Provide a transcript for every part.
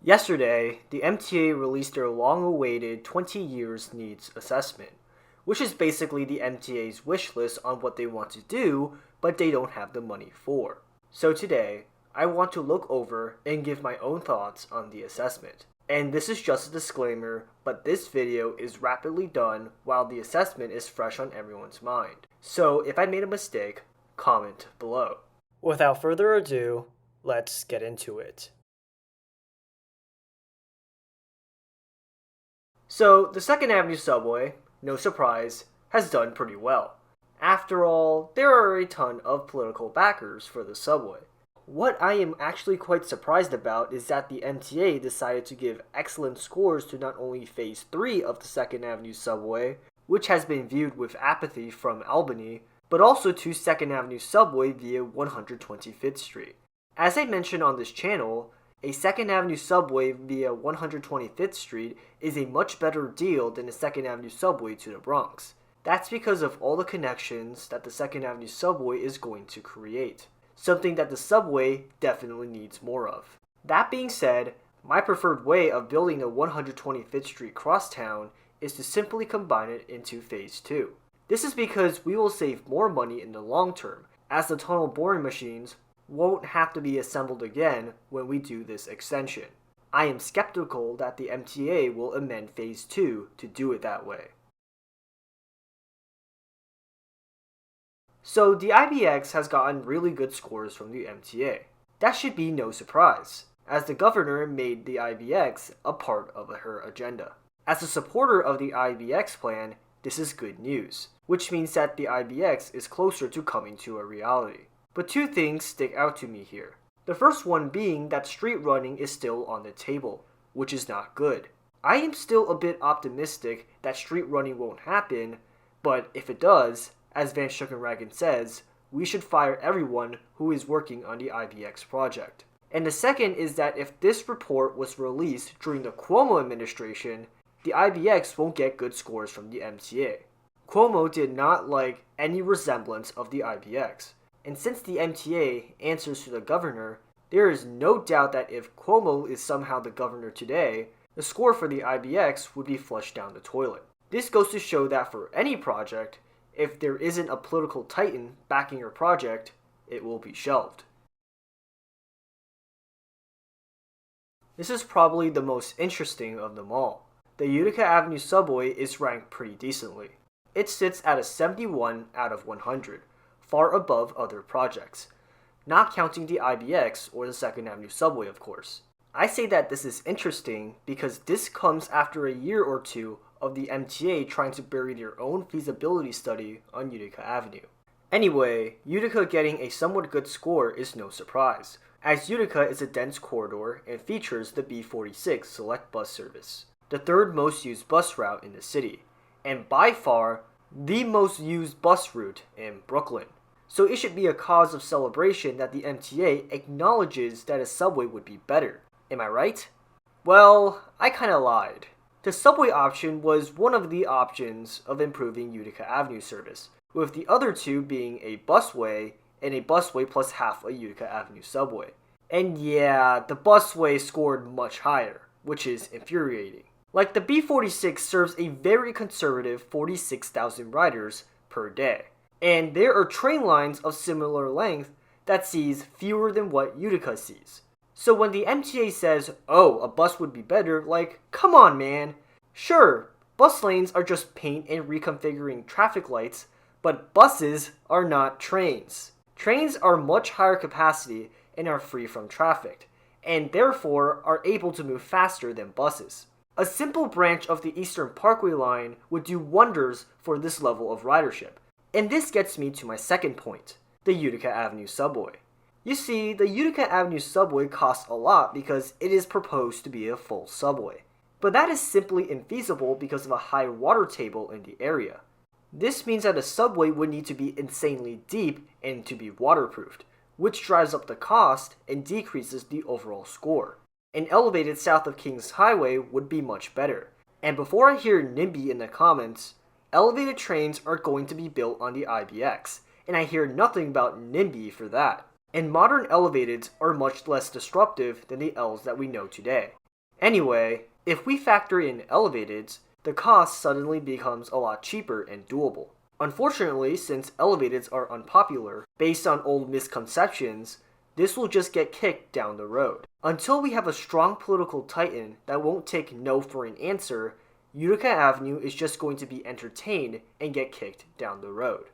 Yesterday, the MTA released their long-awaited 20 years needs assessment, which is basically the MTA's wish list on what they want to do, but they don't have the money for. So today, I want to look over and give my own thoughts on the assessment. And this is just a disclaimer, but this video is rapidly done while the assessment is fresh on everyone's mind. So if I made a mistake, comment below. Without further ado, let's get into it. So, the 2nd Avenue subway, no surprise, has done pretty well. After all, there are a ton of political backers for the subway. What I am actually quite surprised about is that the MTA decided to give excellent scores to not only Phase 3 of the 2nd Avenue subway, which has been viewed with apathy from Albany, but also to 2nd Avenue subway via 125th Street. As I mentioned on this channel, a 2nd Avenue subway via 125th Street is a much better deal than a 2nd Avenue subway to the Bronx. That's because of all the connections that the 2nd Avenue subway is going to create, something that the subway definitely needs more of. That being said, my preferred way of building the 125th Street crosstown is to simply combine it into Phase 2. This is because we will save more money in the long term, as the tunnel boring machines won't have to be assembled again when we do this extension. I am skeptical that the MTA will amend Phase 2 to do it that way. So the IBX has gotten really good scores from the MTA. That should be no surprise, as the governor made the IBX a part of her agenda. As a supporter of the IBX plan, this is good news, which means that the IBX is closer to coming to a reality. But two things stick out to me here. The first one being that street running is still on the table, which is not good. I am still a bit optimistic that street running won't happen, but if it does, as Van Schookenragen says, we should fire everyone who is working on the IBX project. And the second is that if this report was released during the Cuomo administration, the IBX won't get good scores from the MTA. Cuomo did not like any resemblance of the IBX. And since the MTA answers to the governor, there is no doubt that if Cuomo is somehow the governor today, the score for the IBX would be flushed down the toilet. This goes to show that for any project, if there isn't a political titan backing your project, it will be shelved. This is probably the most interesting of them all. The Utica Avenue subway is ranked pretty decently. It sits at a 71 out of 100. Far above other projects, not counting the IBX or the 2nd Avenue subway, of course. I say that this is interesting because this comes after a year or two of the MTA trying to bury their own feasibility study on Utica Avenue. Anyway, Utica getting a somewhat good score is no surprise, as Utica is a dense corridor and features the B46 select bus service, the third most used bus route in the city, and by far the most used bus route in Brooklyn. So it should be a cause of celebration that the MTA acknowledges that a subway would be better. Am I right? Well, I kinda lied. The subway option was one of the options of improving Utica Avenue service, with the other two being a busway and a busway plus half a Utica Avenue subway. And yeah, the busway scored much higher, which is infuriating. Like the B46 serves a very conservative 46,000 riders per day. And there are train lines of similar length that sees fewer than what Utica sees. So when the MTA says, oh, a bus would be better, like, come on man. Sure, bus lanes are just paint and reconfiguring traffic lights, but buses are not trains. Trains are much higher capacity and are free from traffic, and therefore are able to move faster than buses. A simple branch of the Eastern Parkway line would do wonders for this level of ridership. And this gets me to my second point, the Utica Avenue subway. You see, the Utica Avenue subway costs a lot because it is proposed to be a full subway. But that is simply infeasible because of a high water table in the area. This means that a subway would need to be insanely deep and to be waterproofed, which drives up the cost and decreases the overall score. An elevated south of Kings Highway would be much better. And before I hear NIMBY in the comments, elevated trains are going to be built on the IBX, and I hear nothing about NIMBY for that. And modern elevateds are much less disruptive than the Ls that we know today. Anyway, if we factor in elevateds, the cost suddenly becomes a lot cheaper and doable. Unfortunately, since elevateds are unpopular, based on old misconceptions, this will just get kicked down the road. Until we have a strong political titan that won't take no for an answer, Utica Avenue is just going to be entertained and get kicked down the road.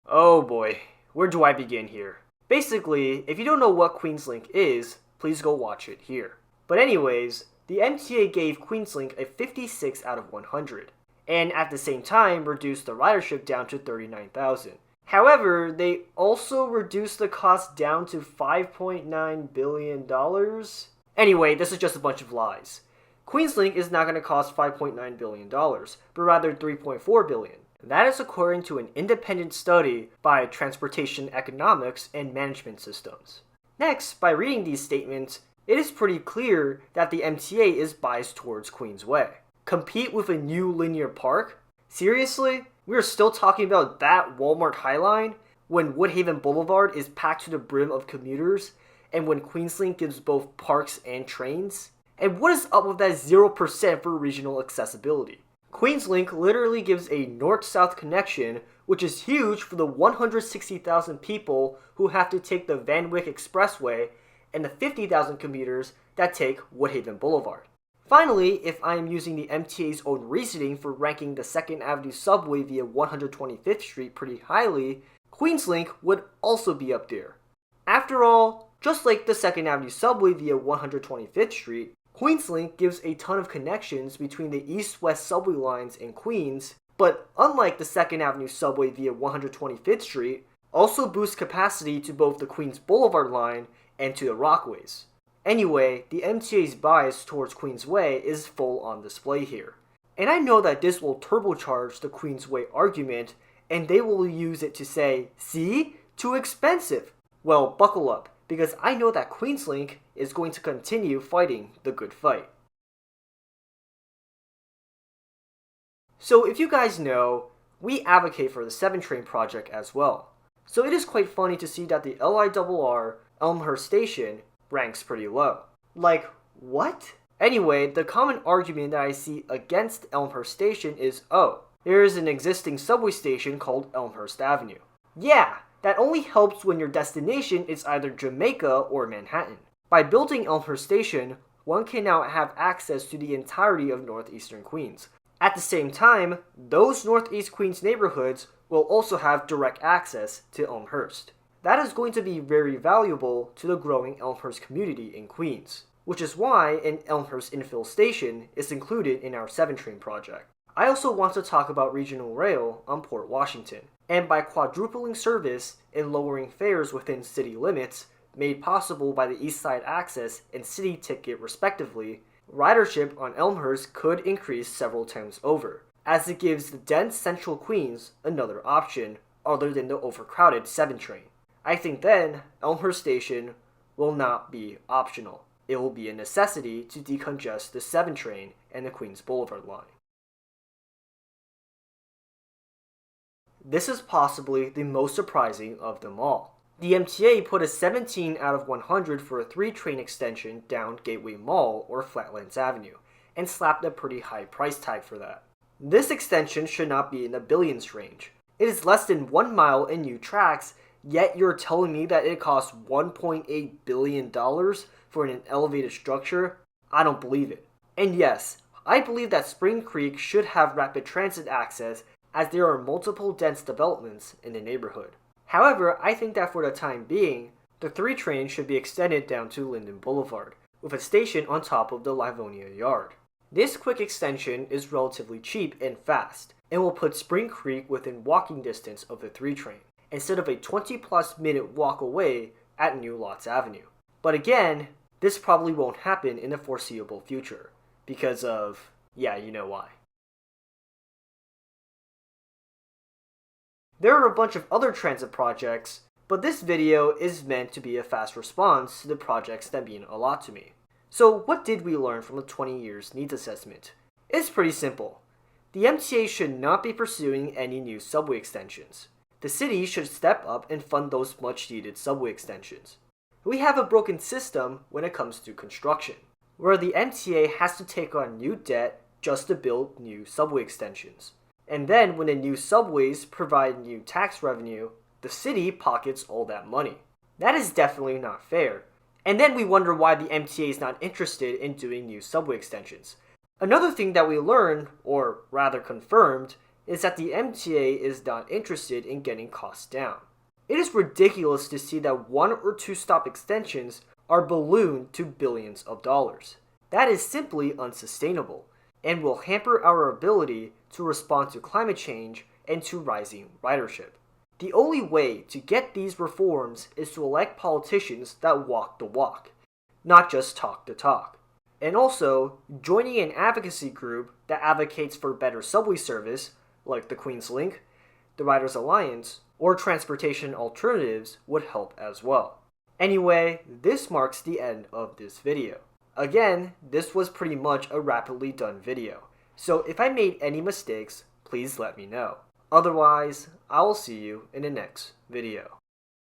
Oh boy, where do I begin here? Basically, if you don't know what Queenslink is, please go watch it here. But anyways, the MTA gave Queenslink a 56 out of 100, and at the same time reduced the ridership down to 39,000. However, they also reduced the cost down to $5.9 billion. Anyway, this is just a bunch of lies. Queenslink is not going to cost $5.9 billion, but rather $3.4 billion. That is according to an independent study by Transportation Economics and Management Systems. Next, by reading these statements, it is pretty clear that the MTA is biased towards Queensway. Compete with a new linear park? Seriously? We are still talking about that Walmart Highline when Woodhaven Boulevard is packed to the brim of commuters and when Queenslink gives both parks and trains? And what is up with that 0% for regional accessibility? Queenslink literally gives a north-south connection, which is huge for the 160,000 people who have to take the Van Wyck Expressway and the 50,000 commuters that take Woodhaven Boulevard. Finally, if I am using the MTA's own reasoning for ranking the 2nd Avenue subway via 125th Street pretty highly, Queenslink would also be up there. After all, just like the 2nd Avenue subway via 125th Street, Queenslink gives a ton of connections between the east-west subway lines in Queens, but unlike the 2nd Avenue subway via 125th Street, also boosts capacity to both the Queens Boulevard line and to the Rockways. Anyway, the MTA's bias towards Queensway is full on display here. And I know that this will turbocharge the Queensway argument, and they will use it to say, see? Too expensive! Well, buckle up, because I know that Queenslink is going to continue fighting the good fight. So if you guys know, we advocate for the 7 train project as well. So it is quite funny to see that the LIRR Elmhurst Station ranks pretty low. Like, what? Anyway, the common argument that I see against Elmhurst Station is, oh, there is an existing subway station called Elmhurst Avenue. Yeah, that only helps when your destination is either Jamaica or Manhattan. By building Elmhurst Station, one can now have access to the entirety of northeastern Queens. At the same time, those northeast Queens neighborhoods will also have direct access to Elmhurst. That is going to be very valuable to the growing Elmhurst community in Queens, which is why an Elmhurst infill station is included in our 7 train project. I also want to talk about regional rail on Port Washington, and by quadrupling service and lowering fares within city limits, made possible by the East Side Access and City Ticket respectively, ridership on Elmhurst could increase several times over, as it gives the dense central Queens another option other than the overcrowded 7 train. I think then Elmhurst Station will not be optional. It will be a necessity to decongest the 7 train and the Queens Boulevard line. This is possibly the most surprising of them all. The MTA put a 17 out of 100 for a 3 train extension down Gateway Mall or Flatlands Avenue, and slapped a pretty high price tag for that. This extension should not be in the billions range. It is less than 1 mile in new tracks, yet you're telling me that it costs $1.8 billion for an elevated structure? I don't believe it. And yes, I believe that Spring Creek should have rapid transit access as there are multiple dense developments in the neighborhood. However, I think that for the time being, the 3 train should be extended down to Linden Boulevard, with a station on top of the Livonia Yard. This quick extension is relatively cheap and fast, and will put Spring Creek within walking distance of the 3 train, instead of a 20+ minute walk away at New Lots Avenue. But again, this probably won't happen in the foreseeable future, because of, yeah, you know why. There are a bunch of other transit projects, but this video is meant to be a fast response to the projects that mean a lot to me. So what did we learn from the 20 years needs assessment? It's pretty simple. The MTA should not be pursuing any new subway extensions. The city should step up and fund those much needed subway extensions. We have a broken system when it comes to construction, where the MTA has to take on new debt just to build new subway extensions. And then when the new subways provide new tax revenue, the city pockets all that money. That is definitely not fair. And then we wonder why the MTA is not interested in doing new subway extensions. Another thing that we learned, or rather confirmed, is that the MTA is not interested in getting costs down. It is ridiculous to see that 1 or 2 stop extensions are ballooned to billions of dollars. That is simply unsustainable, and will hamper our ability to respond to climate change and to rising ridership. The only way to get these reforms is to elect politicians that walk the walk, not just talk the talk. And also, joining an advocacy group that advocates for better subway service, like the Queens Link, the Riders Alliance, or transportation alternatives would help as well. Anyway, this marks the end of this video. Again, this was pretty much a rapidly done video, so if I made any mistakes, please let me know. Otherwise, I will see you in the next video.